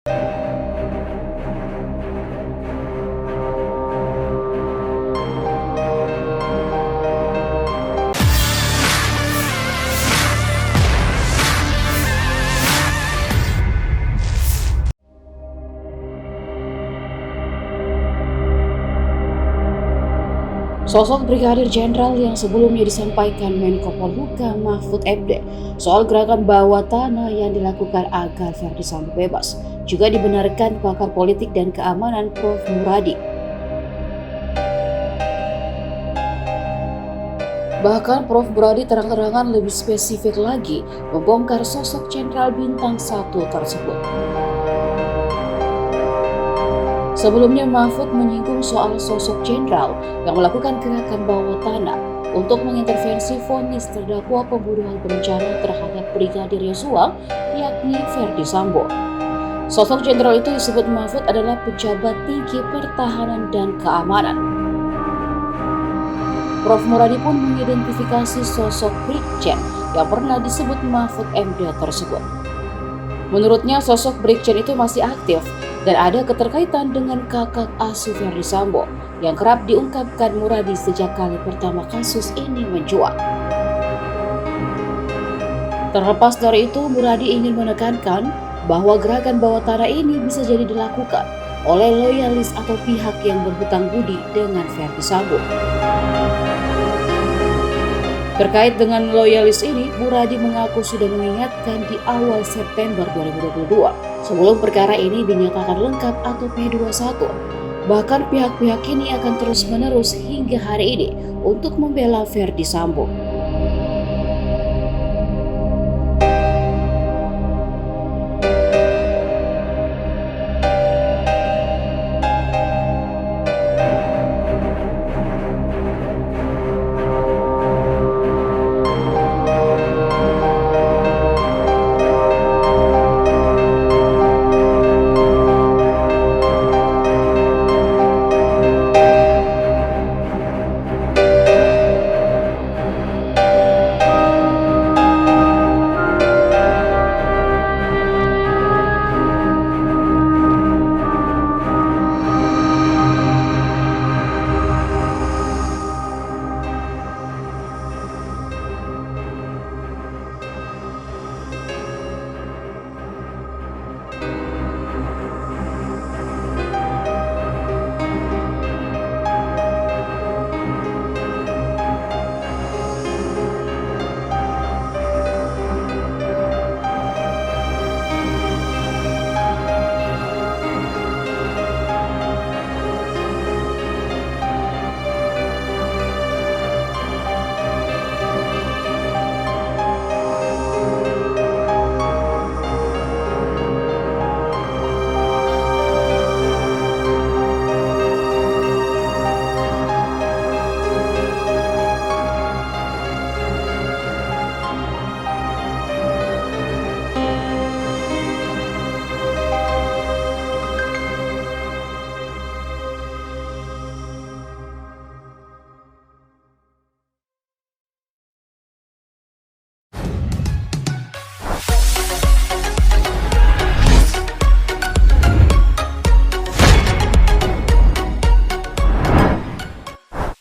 Sosok Brigadir Jenderal yang sebelumnya disampaikan Menko Polhukam Mahfud MD soal gerakan bawah tanah yang dilakukan agar Ferdy Sambo bebas juga dibenarkan pakar politik dan keamanan Prof. Muradi. Bahkan Prof. Muradi terang-terangan lebih spesifik lagi membongkar sosok Jenderal Bintang 1 tersebut. Sebelumnya Mahfud menyinggung soal sosok jenderal yang melakukan gerakan bawah tanah untuk mengintervensi vonis terdakwa pembunuhan berencana terhadap Brigadir Yosua, yakni Ferdy Sambo. Sosok jenderal itu disebut Mahfud adalah pejabat tinggi pertahanan dan keamanan. Prof. Muradi pun mengidentifikasi sosok Brigjen yang pernah disebut Mahfud MD tersebut. Menurutnya sosok Brigjen itu masih aktif dan ada keterkaitan dengan kakak asuh Ferdy Sambo yang kerap diungkapkan Muradi sejak kali pertama kasus ini mencuat. Terlepas dari itu, Muradi ingin menekankan bahwa gerakan bawah tanah ini bisa jadi dilakukan oleh loyalis atau pihak yang berhutang budi dengan Ferdy Sambo. Terkait dengan loyalis ini, Muradi mengaku sudah mengingatkan di awal September 2022 sebelum perkara ini dinyatakan lengkap atau P21. Bahkan pihak-pihak ini akan terus-menerus hingga hari ini untuk membela Ferdy Sambo.